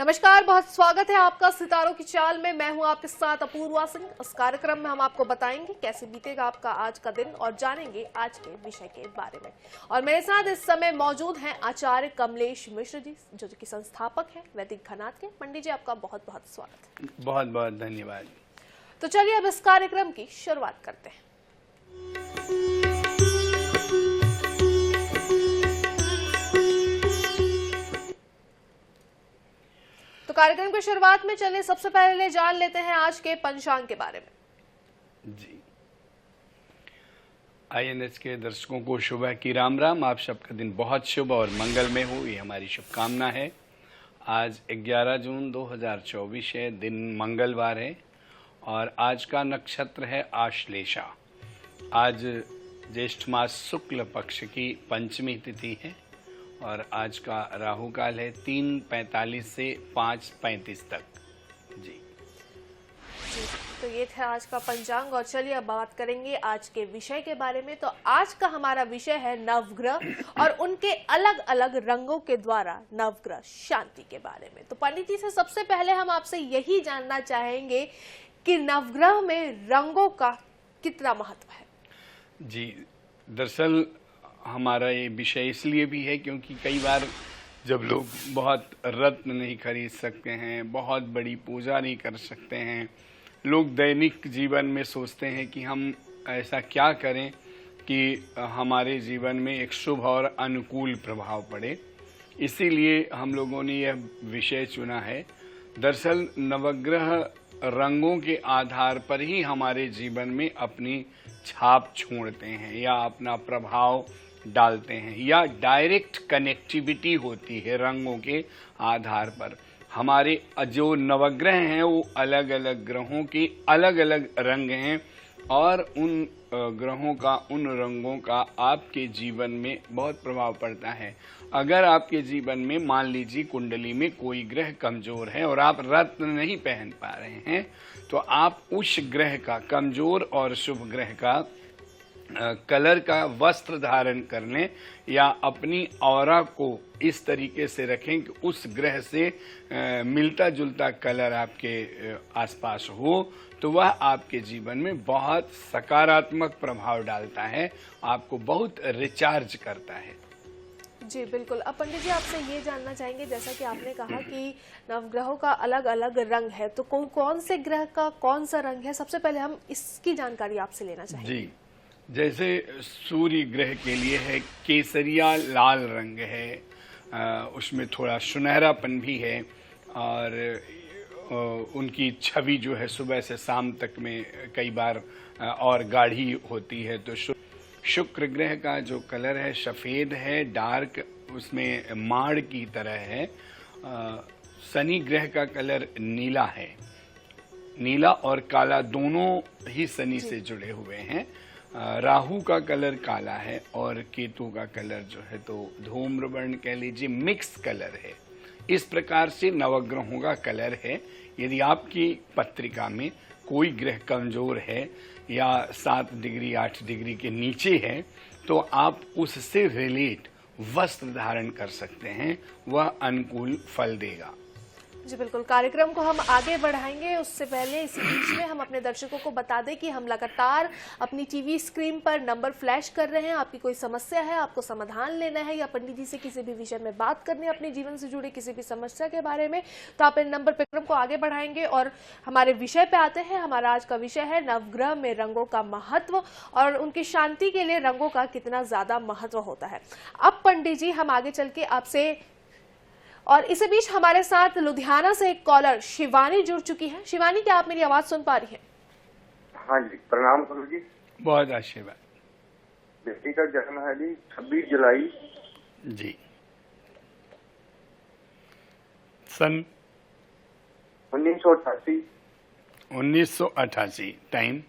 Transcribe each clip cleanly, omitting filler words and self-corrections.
नमस्कार, बहुत स्वागत है आपका सितारों की चाल में। मैं हूं आपके साथ अपूर्वा सिंह। इस कार्यक्रम में हम आपको बताएंगे कैसे बीतेगा आपका आज का दिन और जानेंगे आज के विषय के बारे में। और मेरे साथ इस समय मौजूद हैं आचार्य कमलेश मिश्र जी, जो कि संस्थापक हैं वैदिक घनाथ के। पंडित जी, आपका बहुत बहुत स्वागत है। बहुत बहुत धन्यवाद। तो चलिए अब इस कार्यक्रम की शुरुआत करते हैं। तो कार्यक्रम की शुरुआत में चलिए सबसे पहले जान लेते हैं आज के पंचांग के बारे में। जी, INS के दर्शकों को सुबह की राम राम। आप सबका दिन बहुत शुभ और मंगलमय हो, ये हमारी शुभकामना है। आज 11 जून 2024 है, दिन मंगलवार है और आज का नक्षत्र है आश्लेषा। आज ज्येष्ठ मास शुक्ल पक्ष की पंचमी तिथि है और आज का राहु काल है 3:45 से 5:35 तक। जी, तो ये था आज का पंचांग और चलिए अब बात करेंगे आज के विषय के बारे में। तो आज का हमारा विषय है नवग्रह और उनके अलग अलग रंगों के द्वारा नवग्रह शांति के बारे में। तो पंडित जी से सबसे पहले हम आपसे यही जानना चाहेंगे कि नवग्रह में रंगों का कितना महत्व है। जी, दरअसल हमारा ये विषय इसलिए भी है क्योंकि कई बार जब लोग बहुत रत्न नहीं खरीद सकते हैं, बहुत बड़ी पूजा नहीं कर सकते हैं, लोग दैनिक जीवन में सोचते हैं कि हम ऐसा क्या करें कि हमारे जीवन में एक शुभ और अनुकूल प्रभाव पड़े। इसीलिए हम लोगों ने यह विषय चुना है। दरअसल नवग्रह रंगों के आधार पर ही हमारे जीवन में अपनी छाप छोड़ते हैं या अपना प्रभाव डालते हैं, या डायरेक्ट कनेक्टिविटी होती है रंगों के आधार पर। हमारे जो नवग्रह हैं वो अलग अलग ग्रहों के अलग अलग रंग हैं और उन ग्रहों का, उन रंगों का आपके जीवन में बहुत प्रभाव पड़ता है। अगर आपके जीवन में मान लीजिए कुंडली में कोई ग्रह कमजोर है और आप रत्न नहीं पहन पा रहे हैं, तो आप उस ग्रह का, कमजोर और शुभ ग्रह का कलर का वस्त्र धारण कर लें या अपनी ऑरा को इस तरीके से रखें कि उस ग्रह से मिलता जुलता कलर आपके आसपास हो, तो वह आपके जीवन में बहुत सकारात्मक प्रभाव डालता है, आपको बहुत रिचार्ज करता है। जी बिल्कुल। अब पंडित जी आपसे ये जानना चाहेंगे, जैसा कि आपने कहा कि नवग्रहों का अलग अलग रंग है, तो कौन से ग्रह का कौन सा रंग है, सबसे पहले हम इसकी जानकारी आपसे लेना चाहेंगे। जी, जैसे सूर्य ग्रह के लिए है केसरिया लाल रंग है, उसमें थोड़ा सुनहरापन भी है और उनकी छवि जो है सुबह से शाम तक में कई बार और गाढ़ी होती है। तो शुक्र ग्रह का जो कलर है सफ़ेद है, डार्क, उसमें माड़ की तरह है। शनि ग्रह का कलर नीला है, नीला और काला दोनों ही शनि से जुड़े हुए हैं। राहु का कलर काला है और केतु का कलर जो है तो धूम्र वर्ण कह लीजिए, मिक्स कलर है। इस प्रकार से नवग्रहों का कलर है। यदि आपकी पत्रिका में कोई ग्रह कमजोर है या 7 डिग्री 8 डिग्री के नीचे है, तो आप उससे रिलेट वस्त्र धारण कर सकते हैं, वह अनुकूल फल देगा। जी बिल्कुल। कार्यक्रम को हम आगे बढ़ाएंगे, उससे पहले इसी बीच में हम अपने दर्शकों को बता दें कि हम लगातार अपनी टीवी स्क्रीन पर नंबर फ्लैश कर रहे हैं। आपकी कोई समस्या है, आपको समाधान लेना है या पंडित जी से किसी भी विषय में बात करनी है, अपने जीवन से जुड़े किसी भी समस्या के बारे में, तो आप इन नंबर पर कार्यक्रम को आगे बढ़ाएंगे और हमारे विषय पे आते हैं। हमारा आज का विषय है नवग्रह में रंगों का महत्व और उनकी शांति के लिए रंगों का कितना ज्यादा महत्व होता है। अब पंडित जी हम आगे चल के आपसे, और इसी बीच हमारे साथ लुधियाना से एक कॉलर शिवानी जुड़ चुकी है। शिवानी, क्या आप मेरी आवाज सुन पा रही हैं? हाँ जी, प्रणाम गुरु जी। बहुत आशीर्वाद। बेटी का जन्म है जी 26 जुलाई जी, सन 1988। 1988। टाइम?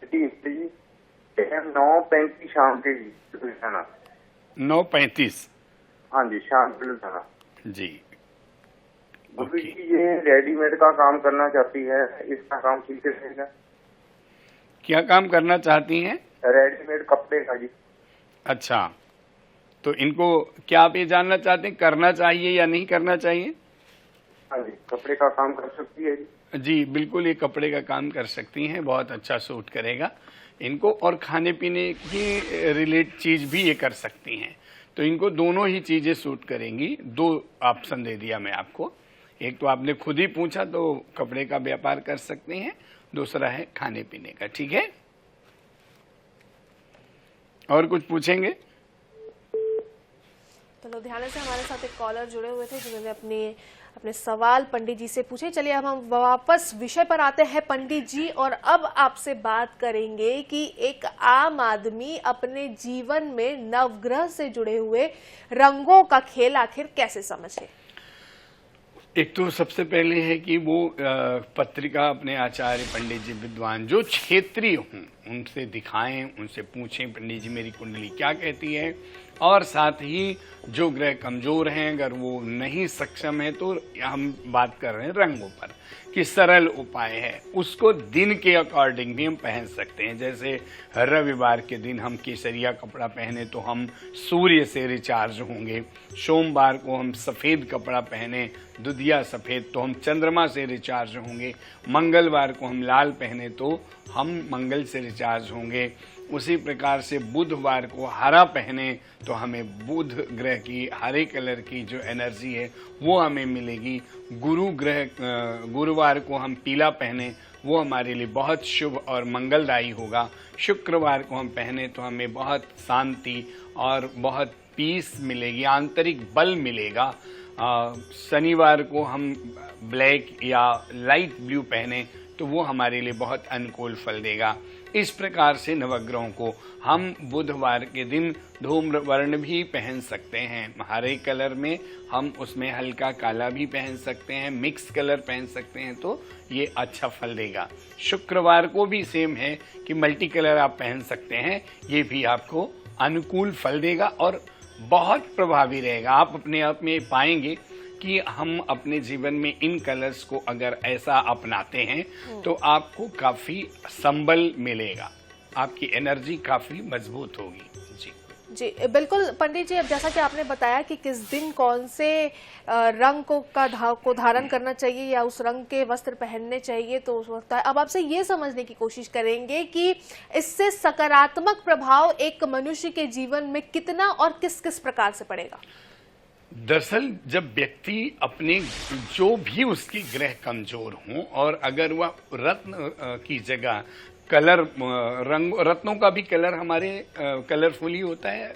9:35 शाम के जी, लुधियाना। 9:35? हाँ जी, शाम के लुधियाना जी। गुरु जी ये रेडीमेड का काम करना चाहती है, इसका काम ठीक रहेगा? क्या काम करना चाहती हैं? रेडीमेड कपड़े का जी। अच्छा, तो इनको क्या आप ये जानना चाहते हैं करना चाहिए या नहीं करना चाहिए? हाँ जी, कपड़े का काम कर सकती है जी? जी बिल्कुल, ये कपड़े का काम कर सकती हैं, बहुत अच्छा सूट करेगा इनको। और खाने पीने की रिलेट चीज़ भी ये कर सकती हैं, तो इनको दोनों ही चीज़ें सूट करेंगी। 2 ऑप्शन दे दिया मैं आपको, एक तो आपने खुद ही पूछा तो कपड़े का व्यापार कर सकते हैं, दूसरा है खाने पीने का। ठीक है, और कुछ पूछेंगे? तो ध्यान से हमारे साथ एक कॉलर जुड़े हुए थे जिन्होंने अपने सवाल पंडित जी से पूछे। चलिए अब हम वापस विषय पर आते हैं पंडित जी, और अब आपसे बात करेंगे कि एक आम आदमी अपने जीवन में नवग्रह से जुड़े हुए रंगों का खेल आखिर कैसे समझे। एक तो सबसे पहले है कि वो पत्रिका अपने आचार्य पंडित जी विद्वान जो क्षेत्रीय हों उनसे दिखाएं, उनसे पूछें पंडित जी मेरी कुंडली क्या कहती है। और साथ ही जो ग्रह कमजोर हैं, अगर वो नहीं सक्षम है, तो हम बात कर रहे हैं रंगों पर कि सरल उपाय है, उसको दिन के अकॉर्डिंग भी हम पहन सकते हैं। जैसे रविवार के दिन हम केसरिया कपड़ा पहने तो हम सूर्य से रिचार्ज होंगे, सोमवार को हम सफ़ेद कपड़ा पहने दुधिया सफ़ेद तो हम चंद्रमा से रिचार्ज होंगे, मंगलवार को हम लाल पहने तो हम मंगल से रिचार्ज होंगे। उसी प्रकार से बुधवार को हरा पहने तो हमें बुध ग्रह की हरे कलर की जो एनर्जी है वो हमें मिलेगी। गुरुवार को हम पीला पहने वो हमारे लिए बहुत शुभ और मंगलदायी होगा। शुक्रवार को हम पहने तो हमें बहुत शांति और बहुत पीस मिलेगी, आंतरिक बल मिलेगा। शनिवार को हम ब्लैक या लाइट ब्लू पहने तो वो हमारे लिए बहुत अनुकूल फल देगा। इस प्रकार से नवग्रहों को हम बुधवार के दिन धूम्र वर्ण भी पहन सकते हैं, हरे कलर में हम उसमें हल्का काला भी पहन सकते हैं, मिक्स कलर पहन सकते हैं, तो ये अच्छा फल देगा। शुक्रवार को भी सेम है कि मल्टी कलर आप पहन सकते हैं, ये भी आपको अनुकूल फल देगा और बहुत प्रभावी रहेगा। आप अपने आप में पाएंगे कि हम अपने जीवन में इन कलर्स को अगर ऐसा अपनाते हैं तो आपको काफी संबल मिलेगा, आपकी एनर्जी काफी मजबूत होगी। जी जी बिल्कुल पंडित जी, अब जैसा कि आपने बताया कि किस दिन कौन से रंग को धारण करना चाहिए या उस रंग के वस्त्र पहनने चाहिए, तो उस वक्त अब आपसे ये समझने की कोशिश करेंगे कि इससे सकारात्मक प्रभाव एक मनुष्य के जीवन में कितना और किस किस प्रकार से पड़ेगा। दरअसल जब व्यक्ति अपने जो भी उसके ग्रह कमजोर हों और अगर वह रत्न की जगह कलर रंग, रत्नों का भी कलर हमारे कलरफुल ही होता है,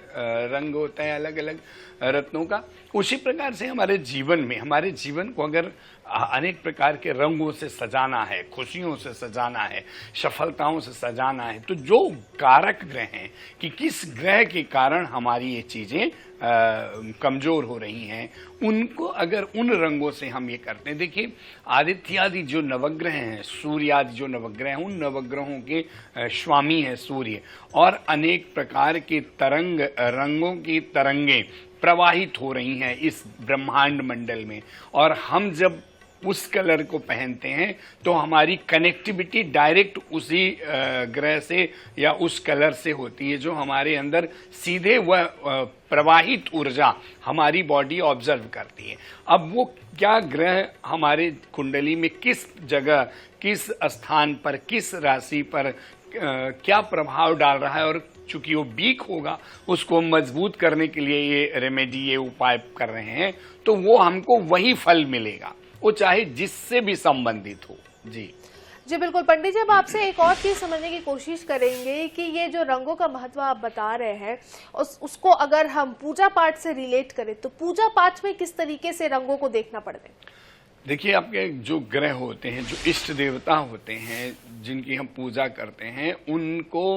रंग होता है अलग अलग रत्नों का, उसी प्रकार से हमारे जीवन को अगर अनेक प्रकार के रंगों से सजाना है, खुशियों से सजाना है, सफलताओं से सजाना है, तो जो कारक ग्रह हैं कि किस ग्रह के कारण हमारी ये चीजें कमजोर हो रही हैं, उनको अगर उन रंगों से हम ये करते हैं। देखिए आदित्य आदि जो नवग्रह हैं, सूर्य आदि जो नवग्रह हैं, उन नवग्रहों के स्वामी है सूर्य, और अनेक प्रकार के रंगों की तरंगें प्रवाहित हो रही हैं इस ब्रह्मांड मंडल में, और हम जब उस कलर को पहनते हैं तो हमारी कनेक्टिविटी डायरेक्ट उसी ग्रह से या उस कलर से होती है, जो हमारे अंदर सीधे वह प्रवाहित ऊर्जा हमारी बॉडी ऑब्जर्व करती है। अब वो क्या ग्रह हमारे कुंडली में किस जगह, किस स्थान पर, किस राशि पर क्या प्रभाव डाल रहा है, और चूंकि वो वीक होगा उसको मजबूत करने के लिए ये रेमेडी, ये उपाय कर रहे हैं, तो वो हमको वही फल मिलेगा, वो चाहे जिससे भी संबंधित हो। जी जी बिल्कुल पंडित जी, अब आपसे एक और चीज समझने की कोशिश करेंगे कि ये जो रंगों का महत्व आप बता रहे हैं उसको अगर हम पूजा पाठ से रिलेट करें तो पूजा पाठ में किस तरीके से रंगों को देखना पड़ता है। देखिए आपके जो ग्रह होते हैं, जो इष्ट देवता होते हैं जिनकी हम पूजा करते हैं, उनको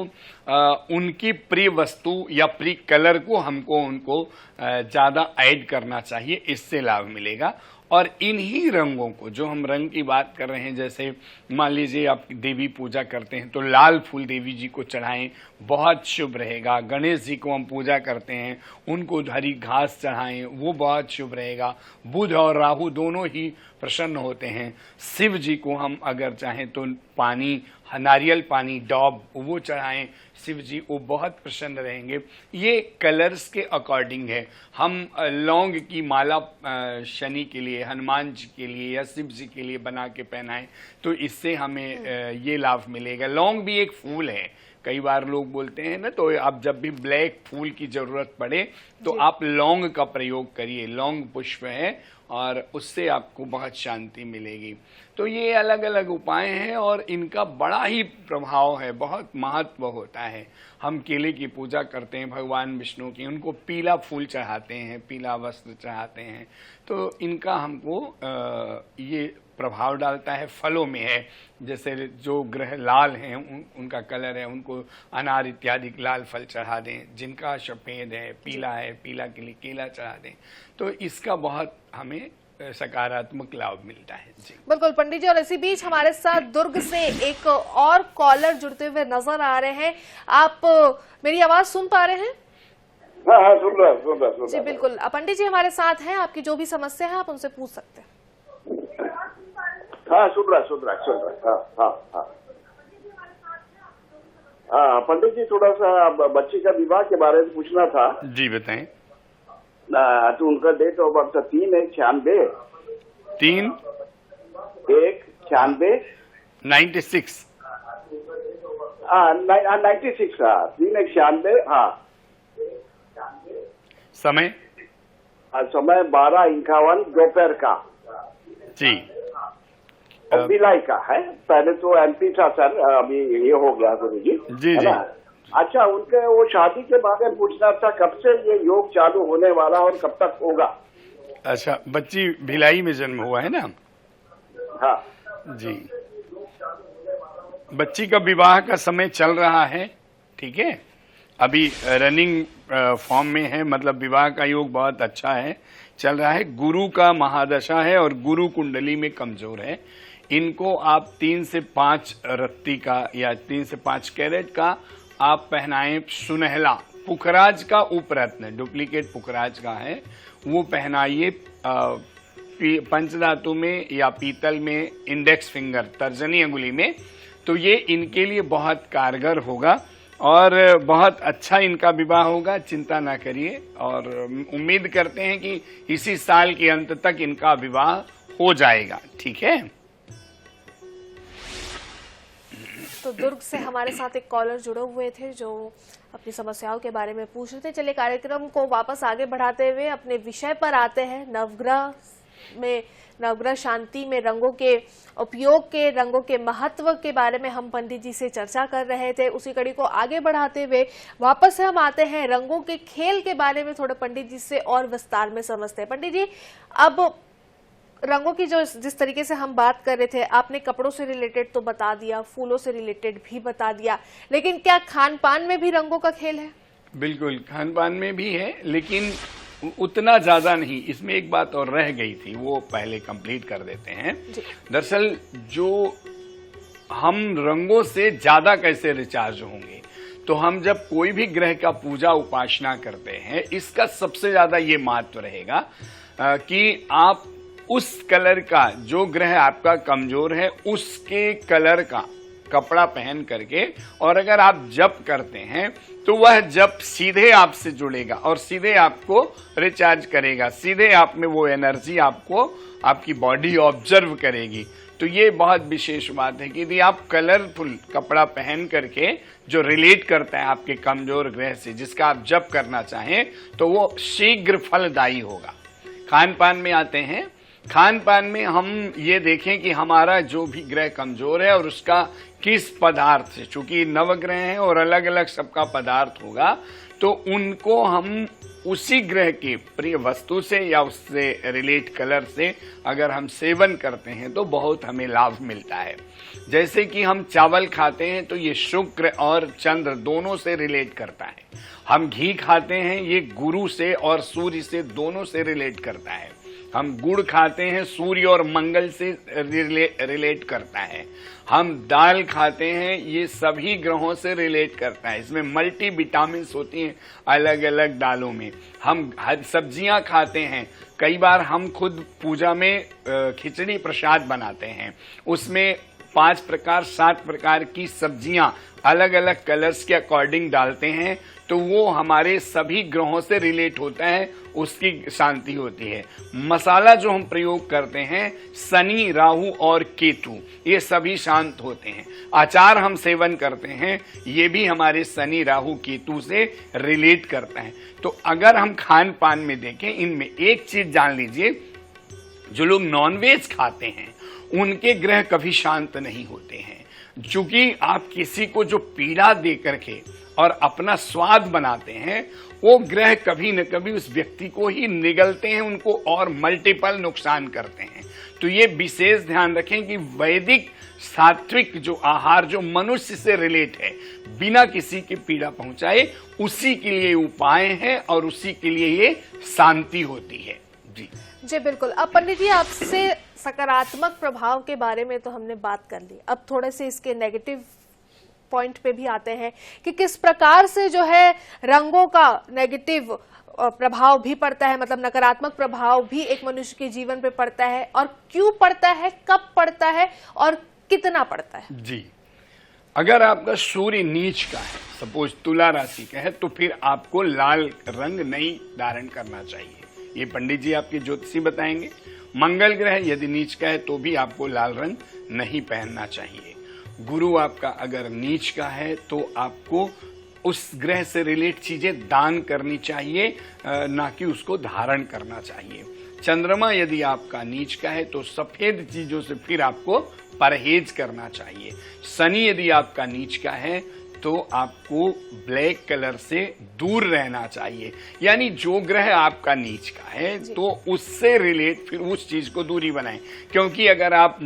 उनकी प्रिय वस्तु या प्रिय कलर को हमको उनको ज़्यादा ऐड करना चाहिए, इससे लाभ मिलेगा। और इन्हीं रंगों को, जो हम रंग की बात कर रहे हैं, जैसे मान लीजिए आप देवी पूजा करते हैं तो लाल फूल देवी जी को चढ़ाएं, बहुत शुभ रहेगा। गणेश जी को हम पूजा करते हैं, उनको हरी घास चढ़ाएं, वो बहुत शुभ रहेगा। बुध और राहु दोनों ही प्रसन्न होते हैं। शिव जी को हम अगर चाहें तो पानी नारियल पानी डॉब वो चढ़ाएं शिव जी, वो बहुत प्रसन्न रहेंगे। ये कलर्स के अकॉर्डिंग है। हम लौंग की माला शनि के लिए, हनुमान जी के लिए या शिव जी के लिए बना के पहनाएं तो इससे हमें ये लाभ मिलेगा। लौंग भी एक फूल है, कई बार लोग बोलते हैं ना, तो आप जब भी ब्लैक फूल की जरूरत पड़े तो आप लौंग का प्रयोग करिए। लौंग पुष्प है और उससे आपको बहुत शांति मिलेगी। तो ये अलग अलग उपाय हैं और इनका बड़ा ही प्रभाव है, बहुत महत्व होता है। हम केले की पूजा करते हैं भगवान विष्णु की, उनको पीला फूल चढ़ाते हैं, पीला वस्त्र चढ़ाते हैं, तो इनका हमको ये प्रभाव डालता है। फलों में है, जैसे जो ग्रह लाल हैं उनका कलर है, उनको अनार इत्यादि लाल फल चढ़ा दें। जिनका सफेद है, पीला है, पीला के लिए केला चढ़ा दें, तो इसका बहुत हमें सकारात्मक लाभ मिलता है। जी बिल्कुल पंडित जी, और इसी बीच हमारे साथ दुर्ग से एक और कॉलर जुड़ते हुए नजर आ रहे हैं। आप मेरी आवाज सुन पा रहे हैं? हाँ, सुन रहा। जी बिल्कुल, पंडित जी हमारे साथ हैं, आपकी जो भी समस्या है आप उनसे पूछ सकते हैं। हाँ, सुन रहा। हाँ, पंडित जी थोड़ा सा बच्ची का विवाह के बारे में पूछना था। जी बताएं। तो उनका डेट ऑफ बर्थ 3/1/96। 3/1/96। 96। हाँ, 3/1/96। हाँ। समय? समय 12:51 दोपहर का। जी। भिलाई का है। पहले तो MP था सर, अभी ये हो गया गुरु जी। जी जी। अच्छा, उनके वो शादी के बारे में पूछना था, कब से ये योग चालू होने वाला और कब तक होगा? अच्छा, बच्ची भिलाई में जन्म हुआ है ना? हाँ जी। बच्ची का विवाह का समय चल रहा है, ठीक है, अभी रनिंग फॉर्म में है, मतलब विवाह का योग बहुत अच्छा है, चल रहा है। गुरु का महादशा है और गुरु कुंडली में कमजोर है। इनको आप 3 से 5 रत्ती का या 3 से 5 कैरेट का आप पहनाएं। सुनहला पुखराज का उपरत्न, डुप्लीकेट पुखराज का है, वो पहनाइए। पंचधातु में या पीतल में, इंडेक्स फिंगर तर्जनी अंगुली में, तो ये इनके लिए बहुत कारगर होगा और बहुत अच्छा इनका विवाह होगा। चिंता ना करिए और उम्मीद करते हैं कि इसी साल के अंत तक इनका विवाह हो जाएगा, ठीक है। तो दुर्ग से हमारे साथ एक कॉलर जुड़े हुए थे जो अपनी समस्याओं के बारे में पूछ रहे थे। चलिए कार्यक्रम को वापस आगे बढ़ाते हुए अपने विषय पर आते हैं। नवग्रह शांति में रंगों के उपयोग के, रंगों के महत्व के बारे में हम पंडित जी से चर्चा कर रहे थे। उसी कड़ी को आगे बढ़ाते हुए वापस से हम आते हैं रंगों के खेल के बारे में, थोड़ा पंडित जी से और विस्तार में समझते हैं। पंडित जी, अब रंगों की जिस तरीके से हम बात कर रहे थे, आपने कपड़ों से रिलेटेड तो बता दिया, फूलों से रिलेटेड भी बता दिया, लेकिन क्या खान पान में भी रंगों का खेल है? बिल्कुल, खान पान में भी है, लेकिन उतना ज्यादा नहीं। इसमें एक बात और रह गई थी, वो पहले कंप्लीट कर देते हैं। दरअसल जो हम रंगों से ज्यादा कैसे रिचार्ज होंगे, तो हम जब कोई भी ग्रह का पूजा उपासना करते हैं, इसका सबसे ज्यादा ये महत्व रहेगा कि आप उस कलर का, जो ग्रह आपका कमजोर है उसके कलर का कपड़ा पहन करके, और अगर आप जप करते हैं तो वह जप सीधे आपसे जुड़ेगा और सीधे आपको रिचार्ज करेगा, सीधे आप में वो एनर्जी आपको आपकी बॉडी ऑब्जर्व करेगी। तो ये बहुत विशेष बात है कि यदि आप कलरफुल कपड़ा पहन करके जो रिलेट करता है आपके कमजोर ग्रह से, जिसका आप जप करना चाहें, तो वो शीघ्र फलदायी होगा। खान पान में आते हैं। खान पान में हम ये देखें कि हमारा जो भी ग्रह कमजोर है और उसका किस पदार्थ से, चूंकि नवग्रह हैं और अलग अलग सबका पदार्थ होगा, तो उनको हम उसी ग्रह के प्रिय वस्तु से या उससे रिलेट कलर से अगर हम सेवन करते हैं तो बहुत हमें लाभ मिलता है। जैसे कि हम चावल खाते हैं तो ये शुक्र और चंद्र दोनों से रिलेट करता है। हम घी खाते हैं, ये गुरु से और सूर्य से दोनों से रिलेट करता है। हम गुड़ खाते हैं, सूर्य और मंगल से रिलेट करता है। हम दाल खाते हैं, ये सभी ग्रहों से रिलेट करता है। इसमें मल्टी विटामिन्स होती हैं अलग अलग दालों में। हम सब्जियां खाते हैं, कई बार हम खुद पूजा में खिचड़ी प्रसाद बनाते हैं, उसमें 5 प्रकार 7 प्रकार की सब्जियां अलग अलग कलर्स के अकॉर्डिंग डालते हैं तो वो हमारे सभी ग्रहों से रिलेट होता है, उसकी शांति होती है। मसाला जो हम प्रयोग करते हैं शनि, राहु और केतु, ये सभी शांत होते हैं। अचार हम सेवन करते हैं, ये भी हमारे शनि, राहु, केतु से रिलेट करता है। तो अगर हम खान पान में देखें, इनमें एक चीज जान लीजिए, जो लोग नॉनवेज खाते हैं उनके ग्रह कभी शांत नहीं होते हैं। चूंकि आप किसी को जो पीड़ा दे करके और अपना स्वाद बनाते हैं, वो ग्रह कभी न कभी उस व्यक्ति को ही निगलते हैं, उनको और मल्टीपल नुकसान करते हैं। तो ये विशेष ध्यान रखें कि वैदिक सात्विक जो आहार जो मनुष्य से रिलेट है, बिना किसी की पीड़ा पहुंचाए, उसी के लिए उपाय हैं और उसी के लिए ये शांति होती है। जी बिल्कुल। अब पंडित जी, आपसे सकारात्मक प्रभाव के बारे में तो हमने बात कर ली, अब थोड़े से इसके नेगेटिव पॉइंट पे भी आते हैं कि किस प्रकार से जो है रंगों का नेगेटिव प्रभाव भी पड़ता है, मतलब नकारात्मक प्रभाव भी एक मनुष्य के जीवन पे पड़ता है, और क्यों पड़ता है, कब पड़ता है और कितना पड़ता है। जी, अगर आपका सूर्य नीच का है, सपोज तुला राशि का है, तो फिर आपको लाल रंग नहीं धारण करना चाहिए, ये पंडित जी आपके ज्योतिषी बताएंगे। मंगल ग्रह यदि नीच का है तो भी आपको लाल रंग नहीं पहनना चाहिए। गुरु आपका अगर नीच का है तो आपको उस ग्रह से रिलेट चीजें दान करनी चाहिए, ना कि उसको धारण करना चाहिए। चंद्रमा यदि आपका नीच का है तो सफेद चीजों से फिर आपको परहेज करना चाहिए। शनि यदि आपका नीच का है तो आपको ब्लैक कलर से दूर रहना चाहिए, यानी जो ग्रह आपका नीच का है तो उससे रिलेट फिर उस चीज को दूरी बनाएं, क्योंकि अगर आप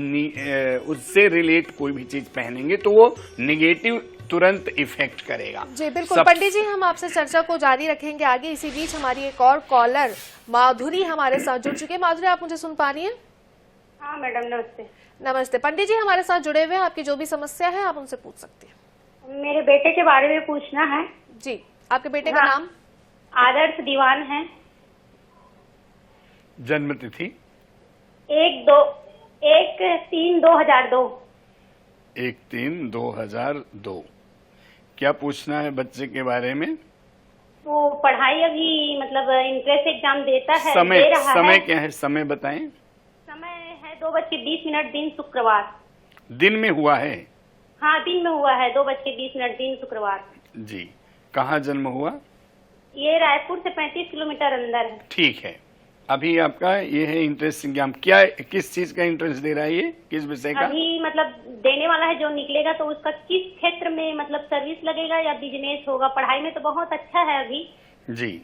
उससे रिलेट कोई भी चीज पहनेंगे तो वो निगेटिव तुरंत इफेक्ट करेगा। जी बिल्कुल। पंडित जी, हम आपसे चर्चा को जारी रखेंगे आगे। इसी बीच हमारी एक और कॉलर माधुरी हमारे साथ जुड़ चुके हैं। माधुरी, आप मुझे सुन पा रही हैं? हाँ मैडम, नमस्ते। नमस्ते। पंडित जी हमारे साथ जुड़े हुए हैं, आपकी जो भी समस्या है आप उनसे पूछ सकती हैं। मेरे बेटे के बारे में पूछना है। जी, आपके बेटे का नाम? आदर्श दीवान है। जन्म तिथि? 1/3/2002। 1/3/2002। क्या पूछना है बच्चे के बारे में? वो पढ़ाई अभी मतलब इंट्रेंस एग्जाम देता है, समय दे रहा समय है। क्या है, समय बताएं। समय है 2:20 दिन शुक्रवार। दिन में हुआ है? हाँ, दिन में हुआ है, 2:20 दिन शुक्रवार। जी, कहाँ जन्म हुआ? ये रायपुर से 35 किलोमीटर अंदर है। ठीक है। अभी आपका ये है इंट्रेंस एग्जाम, क्या किस चीज का इंट्रेंस दे रहा है, ये किस विषय का? अभी मतलब देने वाला है, जो निकलेगा तो उसका किस क्षेत्र में मतलब सर्विस लगेगा या बिजनेस होगा। पढ़ाई में तो बहुत अच्छा है अभी। जी,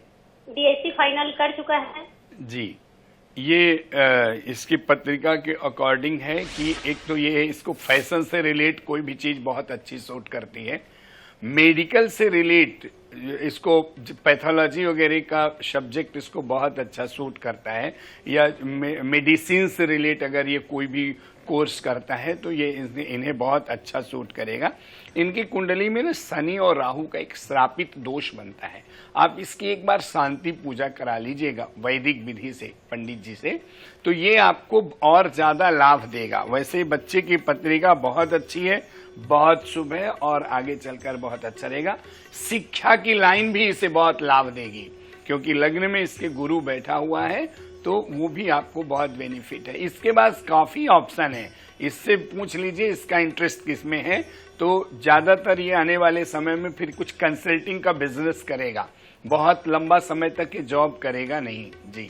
DSC फाइनल कर चुका है। जी, ये इसकी पत्रिका के अकॉर्डिंग है कि एक तो ये है, इसको फैशन से रिलेट कोई भी चीज बहुत अच्छी सूट करती है। मेडिकल से रिलेट इसको पैथोलॉजी वगैरह का सब्जेक्ट इसको बहुत अच्छा सूट करता है, या मेडिसिन से रिलेट अगर ये कोई भी कोर्स करता है तो ये इन्हें बहुत अच्छा सूट करेगा। इनकी कुंडली में ना शनि और राहु का एक श्रापित दोष बनता है। आप इसकी एक बार शांति पूजा करा लीजिएगा वैदिक विधि से, पंडित जी से, तो ये आपको और ज्यादा लाभ देगा। वैसे बच्चे की पत्रिका बहुत अच्छी है, बहुत शुभ है और आगे चलकर बहुत अच्छा रहेगा। शिक्षा की लाइन भी इसे बहुत लाभ देगी, क्योंकि लग्न में इसके गुरु बैठा हुआ है, तो वो भी आपको बहुत बेनिफिट है। इसके बाद काफी ऑप्शन है, इससे पूछ लीजिए इसका इंटरेस्ट किस में है, तो ज्यादातर ये आने वाले समय में फिर कुछ कंसल्टिंग का बिजनेस करेगा, बहुत लंबा समय तक ये जॉब करेगा नहीं। जी,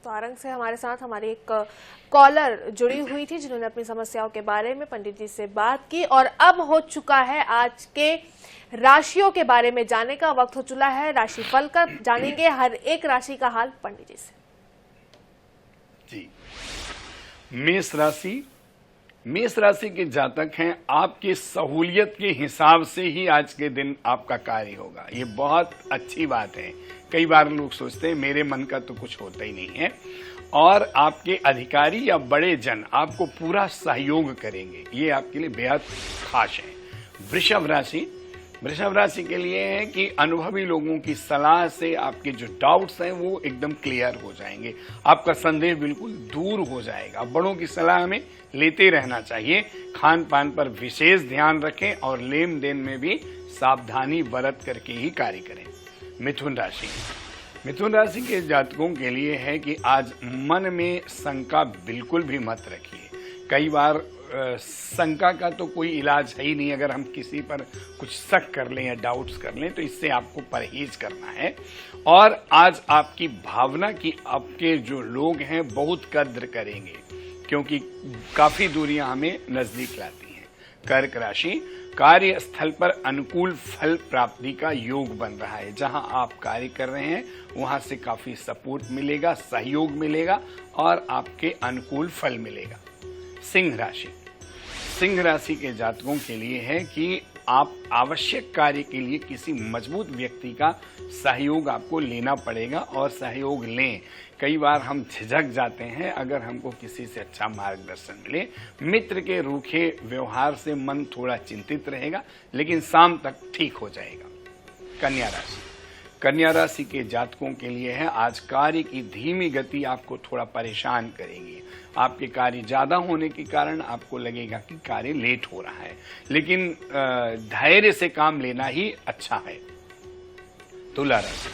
तारंग से हमारे साथ हमारी एक कॉलर जुड़ी हुई थी जिन्होंने अपनी समस्याओं के बारे में पंडित जी से बात की, और अब हो चुका है आज के राशियों के बारे में जानने का वक्त हो चुका है। राशिफल का जानेंगे हर एक राशि का हाल पंडित जी से। जी, मेष राशि। मेष राशि के जातक हैं, आपकी सहूलियत के हिसाब से ही आज के दिन आपका कार्य होगा, ये बहुत अच्छी बात है। कई बार लोग सोचते हैं मेरे मन का तो कुछ होता ही नहीं है, और आपके अधिकारी या बड़े जन आपको पूरा सहयोग करेंगे, ये आपके लिए बेहद खास है। वृषभ राशि। वृषभ राशि के लिए है कि अनुभवी लोगों की सलाह से आपके जो डाउट्स हैं वो एकदम क्लियर हो जाएंगे, आपका संदेह बिल्कुल दूर हो जाएगा। बड़ों की सलाह हमें लेते रहना चाहिए। खान पान पर विशेष ध्यान रखें और लेन देन में भी सावधानी बरत करके ही कार्य करें। मिथुन राशि, मिथुन राशि के जातकों के लिए है कि आज मन में शंका बिल्कुल भी मत रखिए। कई बार शंका का तो कोई इलाज है ही नहीं। अगर हम किसी पर कुछ शक कर लें या डाउट्स कर लें तो इससे आपको परहेज करना है। और आज आपकी भावना की आपके जो लोग हैं बहुत कद्र करेंगे, क्योंकि काफी दूरियां हमें नजदीक लाती हैं। कर्क राशि, कार्यस्थल पर अनुकूल फल प्राप्ति का योग बन रहा है। जहां आप कार्य कर रहे हैं वहां से काफी सपोर्ट मिलेगा, सहयोग मिलेगा और आपके अनुकूल फल मिलेगा। सिंह राशि, सिंह राशि के जातकों के लिए है कि आप आवश्यक कार्य के लिए किसी मजबूत व्यक्ति का सहयोग आपको लेना पड़ेगा और सहयोग लें। कई बार हम झिझक जाते हैं अगर हमको किसी से अच्छा मार्गदर्शन मिले। मित्र के रूखे व्यवहार से मन थोड़ा चिंतित रहेगा, लेकिन शाम तक ठीक हो जाएगा। कन्या राशि, कन्या राशि के जातकों के लिए है आज कार्य की धीमी गति आपको थोड़ा परेशान करेगी। आपके कार्य ज्यादा होने के कारण आपको लगेगा कि कार्य लेट हो रहा है, लेकिन धैर्य से काम लेना ही अच्छा है। तुला राशि,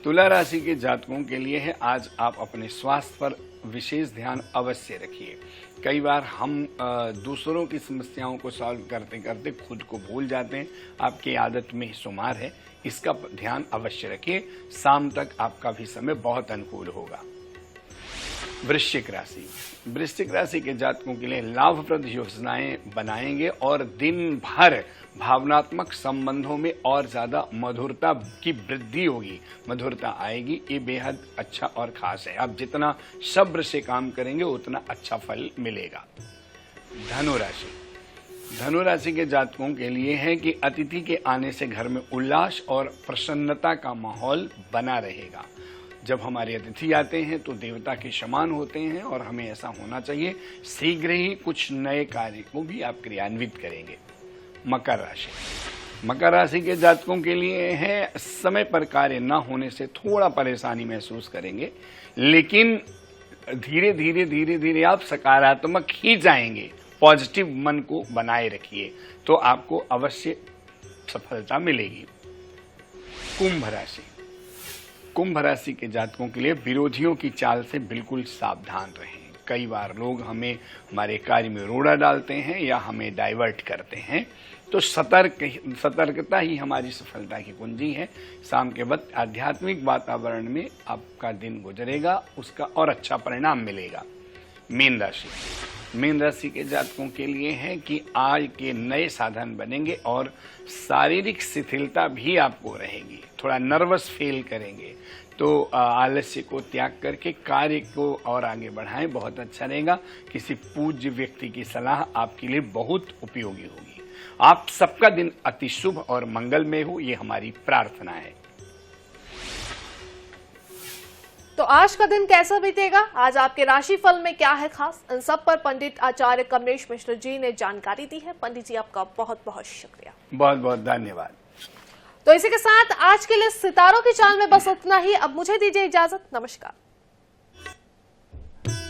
तुला राशि के जातकों के लिए है आज आप अपने स्वास्थ्य पर विशेष ध्यान अवश्य रखिए। कई बार हम दूसरों की समस्याओं को सॉल्व करते करते खुद को भूल जाते हैं। आपकी आदत में शुमार है, इसका ध्यान अवश्य रखिए। शाम तक आपका भी समय बहुत अनुकूल होगा। वृश्चिक राशि, वृश्चिक राशि के जातकों के लिए लाभप्रद योजनाएं बनाएंगे और दिन भर भावनात्मक संबंधों में और ज्यादा मधुरता की वृद्धि होगी, मधुरता आएगी। ये बेहद अच्छा और खास है। आप जितना सब्र से काम करेंगे उतना अच्छा फल मिलेगा। धनु राशि, धनु राशि के जातकों के लिए है कि अतिथि के आने से घर में उल्लास और प्रसन्नता का माहौल बना रहेगा। जब हमारे अतिथि आते हैं तो देवता के समान होते हैं और हमें ऐसा होना चाहिए। शीघ्र ही कुछ नए कार्य को भी आप क्रियान्वित करेंगे। मकर राशि, मकर राशि के जातकों के लिए है समय पर कार्य न होने से थोड़ा परेशानी महसूस करेंगे, लेकिन धीरे धीरे धीरे धीरे आप सकारात्मक ही जाएंगे। पॉजिटिव मन को बनाए रखिए तो आपको अवश्य सफलता मिलेगी। कुंभ राशि, कुंभ राशि के जातकों के लिए विरोधियों की चाल से बिल्कुल सावधान रहें। कई बार लोग हमारे कार्य में रोड़ा डालते हैं या हमें डाइवर्ट करते हैं, तो सतर्कता ही हमारी सफलता की कुंजी है। शाम के वक्त आध्यात्मिक वातावरण में आपका दिन गुजरेगा, उसका और अच्छा परिणाम मिलेगा। मीन राशि, मीन राशि के जातकों के लिए है कि आय के नए साधन बनेंगे और शारीरिक शिथिलता भी आपको रहेगी। थोड़ा नर्वस फील करेंगे तो आलस्य को त्याग करके कार्य को और आगे बढ़ाएं, बहुत अच्छा रहेगा। किसी पूज्य व्यक्ति की सलाह आपके लिए बहुत उपयोगी होगी। आप सबका दिन अति शुभ और मंगलमय हो, ये हमारी प्रार्थना है। तो आज का दिन कैसा बीतेगा, आज आपके राशिफल में क्या है खास, इन सब पर पंडित आचार्य कमलेश मिश्र जी ने जानकारी दी है। पंडित जी आपका बहुत बहुत शुक्रिया। बहुत बहुत धन्यवाद। तो इसी के साथ आज के लिए सितारों की चाल में बस इतना ही। अब मुझे दीजिए इजाजत। नमस्कार।